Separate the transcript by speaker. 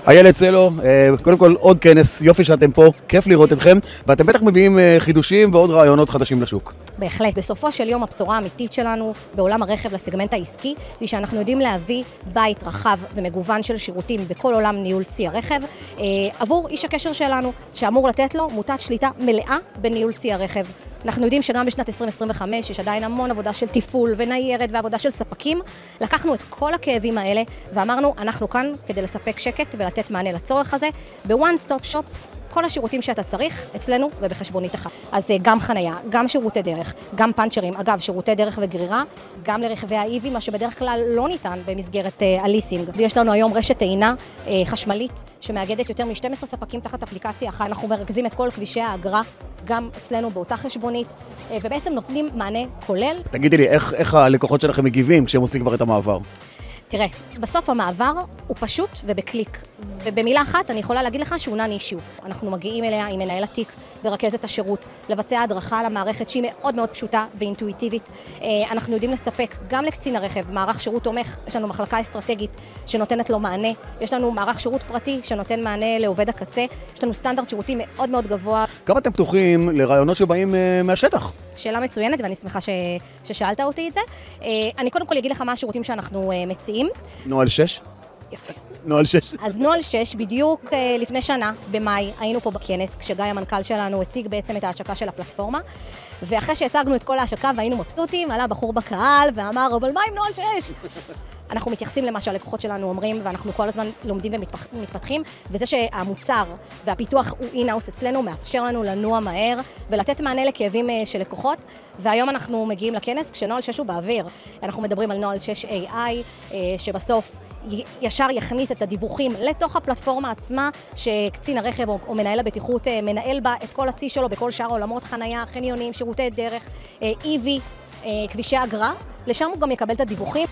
Speaker 1: איילת סלו, קודם כל עוד כנס, יופי שאתם פה, כיף לראות אתכם, ואתם בטח מביאים חידושים ועוד רעיונות חדשים לשוק.
Speaker 2: בהחלט. בסופו של יום הבשורה האמיתית שלנו בעולם הרכב לסגמנט העסקי, היא שאנחנו יודעים להביא בית רחב ומגוון של שירותים בכל עולם ניהול צי הרכב, עבור איש הקשר שלנו, שאמור לתת לו מוטת שליטה מלאה בניהול צי הרכב. אנחנו יודעים שגם בשנת 2025 יש עדיין המון עבודה של טיפול וניירת ועבודה של ספקים. לקחנו את כל הכאבים האלה ואמרנו, אנחנו כאן כדי לספק שקט ולתת מענה לצורך הזה. ב-one stop shop, כל השירותים שאתה צריך אצלנו ובחשבונית אחת. אז גם חנייה, גם שירותי דרך, גם פאנצ'רים, אגב, שירותי דרך וגרירה, גם לרכבי ה-EV, מה שבדרך כלל לא ניתן במסגרת הליסינג. יש לנו היום רשת טעינה חשמלית שמאגדת יותר מ-12 ספקים תחת אפליקציה אחת. אנחנו מרכזים את כל כבישי האגרה, גם אצלנו באותה חשבונית, ובעצם נותנים מענה כולל.
Speaker 1: תגידי לי, איך הלקוחות שלכם מגיבים כשהם עושים כבר את המעבר?
Speaker 2: תראה, בסוף המעבר הוא פשוט ובקליק, ובמילה אחת אני יכולה להגיד לך שהוא נון-אישיו. אנחנו מגיעים אליה עם מנהל התיק ורכזת השירות, לבצע הדרכה על המערכת שהיא מאוד מאוד פשוטה ואינטואיטיבית. אנחנו יודעים לספק גם לקצין הרכב, מערך שירות תומך, יש לנו מחלקה אסטרטגית שנותנת לו מענה, יש לנו מערך שירות פרטי שנותן מענה לעובד הקצה, יש לנו סטנדרט שירותי מאוד מאוד גבוה.
Speaker 1: כמה אתם פתוחים לרעיונות שבאים מהשטח?
Speaker 2: שאלה מצוינת ואני שמחה ששאלת אותי את זה. אני קודם כל אגיד לך מה השירותים שאנחנו מציעים.
Speaker 1: נוהל 6?
Speaker 2: יפה.
Speaker 1: נוהל 6.
Speaker 2: אז נוהל 6, בדיוק לפני שנה, במאי, היינו פה בכנס, כשגיא המנכ"ל שלנו הציג בעצם את ההשקה של הפלטפורמה, ואחרי שהצגנו את כל ההשקה והיינו מבסוטים, עלה בחור בקהל ואמר, אבל מה עם נוהל 6? אנחנו מתייחסים למה שהלקוחות שלנו אומרים, ואנחנו כל הזמן לומדים ומתפתחים, וזה שהמוצר והפיתוח הוא אין-האוס אצלנו, מאפשר לנו לנוע מהר ולתת מענה לכאבים של לקוחות, והיום אנחנו מגיעים לכנס כשנוהל 6 הוא באוויר. אנחנו מדברים על נוהל 6 AI, שבסוף ישר יכניס את הדיווחים לתוך הפלטפורמה עצמה, שקצין הרכב או מנהל הבטיחות מנהל בה את כל הצי שלו בכל שאר העולמות, חנייה, חניונים, שירותי דרך, EV, כבישי אגרה, לשם הוא גם יקבל את הדיווחים.